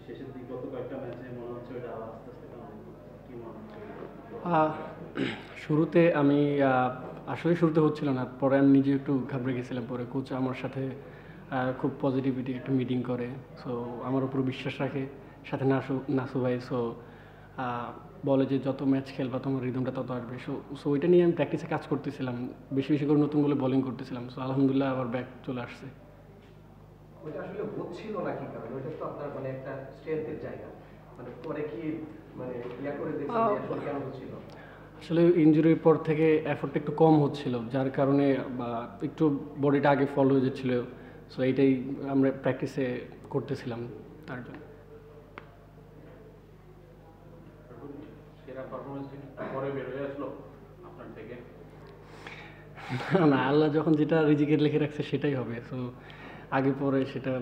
শেষের দিক গত কয়েকটা ম্যাচে মনে হচ্ছে ওটা আস্তে আস্তে কি মনে হচ্ছে? শুরুতে আমি আসলে শুরুতে হচ্ছিল না, পরে আমি নিজে একটু ঘাবড়ে গেছিলাম। পরে কোচ আমার সাথে খুব পজিটিভিটি একটা মিটিং করে, সো আমার উপর বিশ্বাস রাখে, সাথে নাসু ভাই। সো বলে যে যত ম্যাচ খেলবা তোমার রিদমটা তত আসবে। সো ওইটা নিয়ে আমি প্র্যাকটিসে কাজ করতেছিলাম, বেশি বেশি করে নতুন বলে বোলিং করতেছিলাম। সো আলহামদুলিল্লাহ আবার ব্যাক চলে আসছে। ওইটা আসলে হচ্ছিল নাকি, কারণ ওইটা তো আপনার মানে একটা স্ট্রেংথের জায়গা, মানে পরে কি মানে ইয়া করে দেখছেন যে আসলে কেন হচ্ছিল? আসলে ইনজুরির পর থেকে এফোর্টটা একটু কম হচ্ছিল, যার কারণে একটু বডিটা আগে ফলো হয়ে যাচ্ছিল। সো এইটাই আমরা প্র্যাকটিসে করতেছিলাম তার জন্য। সেরা পারফরমেন্স পরে বের হয়ে আসলো আপনার থেকে? না, আল্লাহ যখন যেটা রিজিকে লিখে রাখছে সেটাই হবে। সো আগে পরে সেটা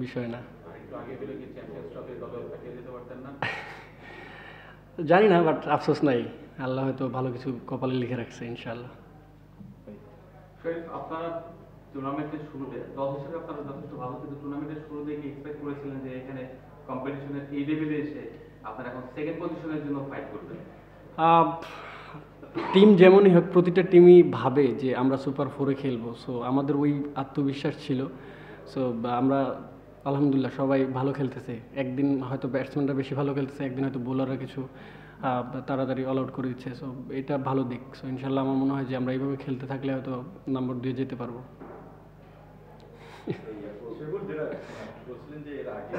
বিষয় না। একটু আগে পেলে কি চ্যাম্পিয়ন্স ট্রফি দলে পাঠিয়ে দিতে পারতেন না? জানি না, বাট আফসোস নাই, আল্লাহ হয়তো ভালো কিছু কপালে লিখে রাখছে ইনশাআল্লাহ। আপনারা টুর্নামেন্টের শুরুতে দল হিসেবে আপনারা যথেষ্ট ভালো, কিন্তু টুর্নামেন্টের শুরুতে কি এক্সপেক্ট করেছিলেন যে এখানে কম্পিটিশনের এই লেভেলে এসে আপনারা এখন সেকেন্ড পজিশনের জন্য ফাইট করবেন? টিম যেমনই হোক, প্রতিটা টিমই ভাবে যে আমরা সুপার ফোরে খেলবো। সো আমাদের ওই আত্মবিশ্বাস ছিল। সো আমরা আলহামদুলিল্লাহ সবাই ভালো খেলতেছে। একদিন হয়তো ব্যাটসম্যানরা বেশি ভালো খেলতেছে, একদিন হয়তো বোলাররা কিছু তাড়াতাড়ি অল আউট করে দিচ্ছে। সো এটা ভালো দিক। সো ইনশাল্লাহ আমার মনে হয় যে আমরা এইভাবে খেলতে থাকলে হয়তো নাম্বার দিয়ে যেতে পারবো। বলছিলেন যে এর আগে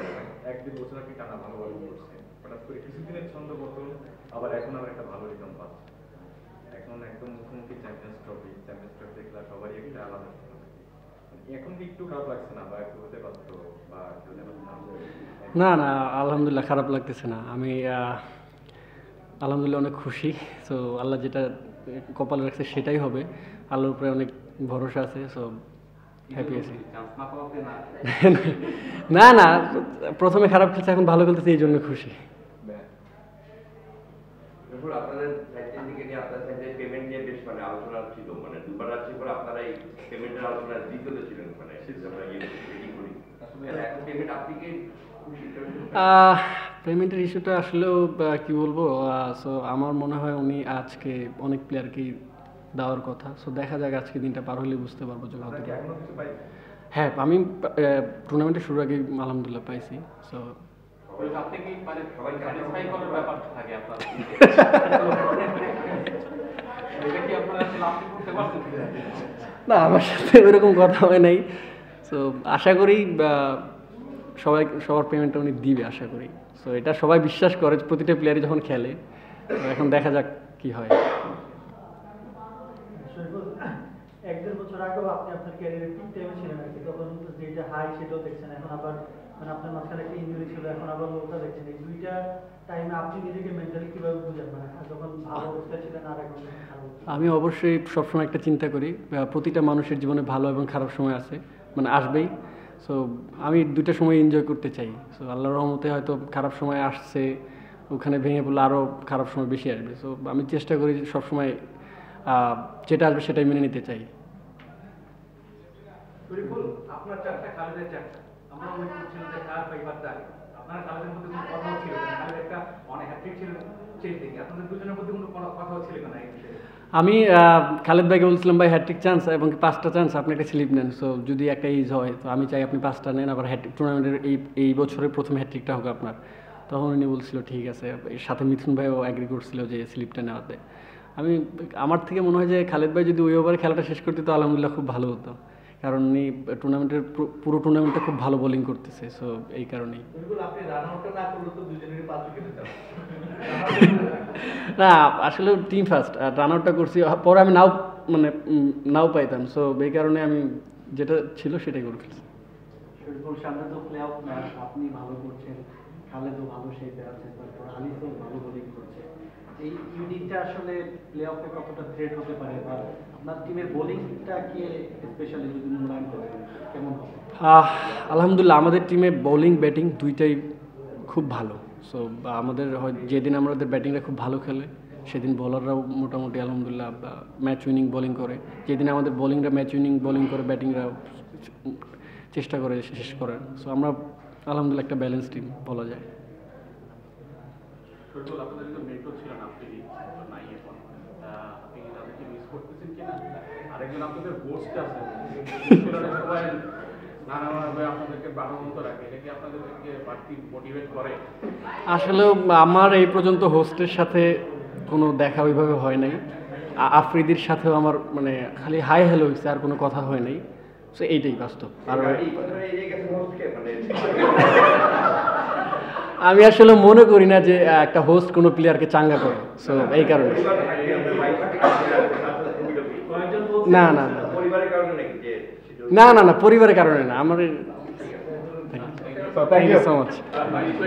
এক দেড় বছর আগে টানা ভালো বলিং করছে, হঠাৎ করে কিছুদিনের ছন্দ বদল, আবার এখন আবার একটা ভালো রিদম পাচ্ছে। এখন একদম মুখোমুখি চ্যাম্পিয়ন্স ট্রফি দেখলে সবারই একটা আলাদা এখন কি একটু খারাপ লাগছে না, বা একটু হতে পারতো বা খেলতে পারতো না না, আলহামদুলিল্লাহ খারাপ লাগতেছে না। আমি আলহামদুলিল্লাহ অনেক খুশি। সো আল্লাহ যেটা কপালে রাখছে সেটাই হবে, আল্লাহর উপরে অনেক ভরসা আছে। সো হ্যাপি আছি। না না, প্রথমে খারাপ খেলছে, এখন ভালো খেলতেছে, এই জন্য খুশি। আপনাদের সাইডের দিকে নিয়ে আপনার সাইডে পেমেন্ট নিয়ে বেশ মানে আলোচনা ছিল, মানে দুবার রাত্রি পরে আপনারা এই পেমেন্টের আলোচনা দ্বিতীয়তে ছিলেন, মানে এখন পেমেন্ট আপনি কি পেমেন্টের ইস্যুটা আসলেও কি বলবো। সো আমার মনে হয় উনি আজকে অনেক প্লেয়ারকেই দেওয়ার কথা। সো দেখা যাক, আজকে দিনটা পার হলে বুঝতে পারবো যে কতটা। হ্যাঁ, আমি টুর্নামেন্টের শুরুর আগে আলহামদুলিল্লাহ পাইছি। সো আপনি কি মানে সবাই স্যাটিসফাই করার ব্যাপার থাকে আপনার? এটা কি আপনারা আসলে আপনি করতে পারছেন? না, আমার সাথে ওইরকম কথা হয় নাই। সো আশা করি সবার পেমেন্টটা উনি দিবে, আশা করি। সো এটা সবাই বিশ্বাস করে প্রতিটা প্লেয়ারই যখন খেলে। এখন দেখা যাক কি হয়। এক দেড় বছর আগেও আপনি আপনার ক্যারিয়ারের পিক টাইমে ছিলেন আর কি, তখন যেটা হাই সেটাও দেখছেন, এখন আবার মানে আপনার মাঝখানে একটা ইনজুরি ছিল, এখন আবার লোটা দেখছেন। এই দুইটা টাইমে আপনি নিজেকে মেন্টালি কীভাবে বুঝেন, মানে যখন ভালো অবস্থায় ছিলেন আর এখন? আমি অবশ্যই সবসময় একটা চিন্তা করি, প্রতিটা মানুষের জীবনে ভালো এবং খারাপ সময় আছে, মানে আসবেই। সো আমি দুইটা সময় এনজয় করতে চাই। সো আল্লাহর রহমতে হয়তো খারাপ সময় আসছে, ওখানে ভেঙে পড়লে আরও খারাপ সময় বেশি আসবে। সো আমি চেষ্টা করি সবসময় যেটা আসবে সেটাই মেনে নিতে চাই। আপনার চারটা, খালেদের চারটা, আমরা মনে করছিলাম যে কার পাইপারটা আগে। আপনার খালেদের মধ্যে কোনো কথাও ছিল না, খালেদ একটা অনেক হ্যাট্রিক ছিল সেই থেকে, আপনাদের দুজনের মধ্যে কোনো কথাও ছিল না এই বিষয়ে? আমি খালেদ ভাইকে বলছিলাম, ভাই হ্যাট্রিক চান্স এবং 5টা চান্স, আপনি একটা স্লিপ নেন। সো যদি একটা ইজ হয় তো আমি চাই আপনি 5টা নেন, আবার হ্যাট্রিক টুর্নামেন্টের এই বছরের প্রথম হ্যাট্রিকটা হোক আপনার। তখন উনি বলছিল ঠিক আছে। সাথে মিথুন ভাইও অ্যাগ্রি করছিল যে স্লিপটা নেওয়াতে। আমার থেকে মনে হয় যে খালেদ ভাই যদি ওই ওভারে খেলাটা শেষ করতে তো আলহামদুলিল্লাহ খুব ভালো হতো, কারণ উনি টুর্নামেন্টের পুরো টুর্নামেন্টটা খুব ভালো বোলিং করতেছে। সো এই কারণেই। না, আসলে টিম ফার্স্ট, রান আউটটা করছি, পরে আমি নাও পাইতাম। সো এই কারণে আমি যেটা ছিল সেটাই করে ফেলছি। সামনে তো প্লে অফ ম্যাচ, আপনি ভালো করছেন, খালেদও ভালো শেপে আছে, তারপর আলিফও ভালো বোলিং করছে। এই ইউনিটটা আসলে প্লে অফে কতটা থ্রেট হতে পারে, বা আপনার টিমের বোলিংটা কি স্পেশালি যদি মূল্যায়ন করেন কেমন হবে? আলহামদুলিল্লাহ আমাদের টিমে বোলিং ব্যাটিং দুইটাই খুব ভালো। সো আমাদের যেদিন আমাদের ব্যাটিংটা খুব ভালো খেলে সেদিন বোলাররাও মোটামুটি আলহামদুলিল্লাহ ম্যাচ উইনিং বোলিং করে। যেদিন আমাদের বোলিংরা ম্যাচ উইনিং বোলিং করে, ব্যাটিংরা চেষ্টা করে শেষ করার। সো আমরা আলহামদুলিল্লাহ একটা ব্যালেন্স টিম বলা যায়। শরীফুল, আপনাদের একজন মেন্টর ছিলেন আফ্রিদি, নাই এখন। আপনি তাদেরকে মিস করতেছেন কিনা? আরেকজন আপনাদের হোস্ট আছেন, সবাই নানাভাবে আপনাদেরকে প্রাণবন্ত রাখে, এটা কি আপনাদেরকে বাড়তি মোটিভেট করে? আসলে আমার এই পর্যন্ত হোস্টের সাথে কোনো দেখা ওইভাবে হয় নাই। আফ্রিদির সাথেও আমার মানে খালি হাই হ্যালো হয়েছে, আর কোনো কথা হয় নাই। সো এইটাই বাস্তব। আর আমি আসলে মনে করি না যে একটা হোস্ট কোনো প্লেয়ারকে চাঙ্গা করে, সো এই কারণে। না না না পরিবারের কারণে নাকি যে না না না পরিবারের কারণে না আমার। Thank you so much.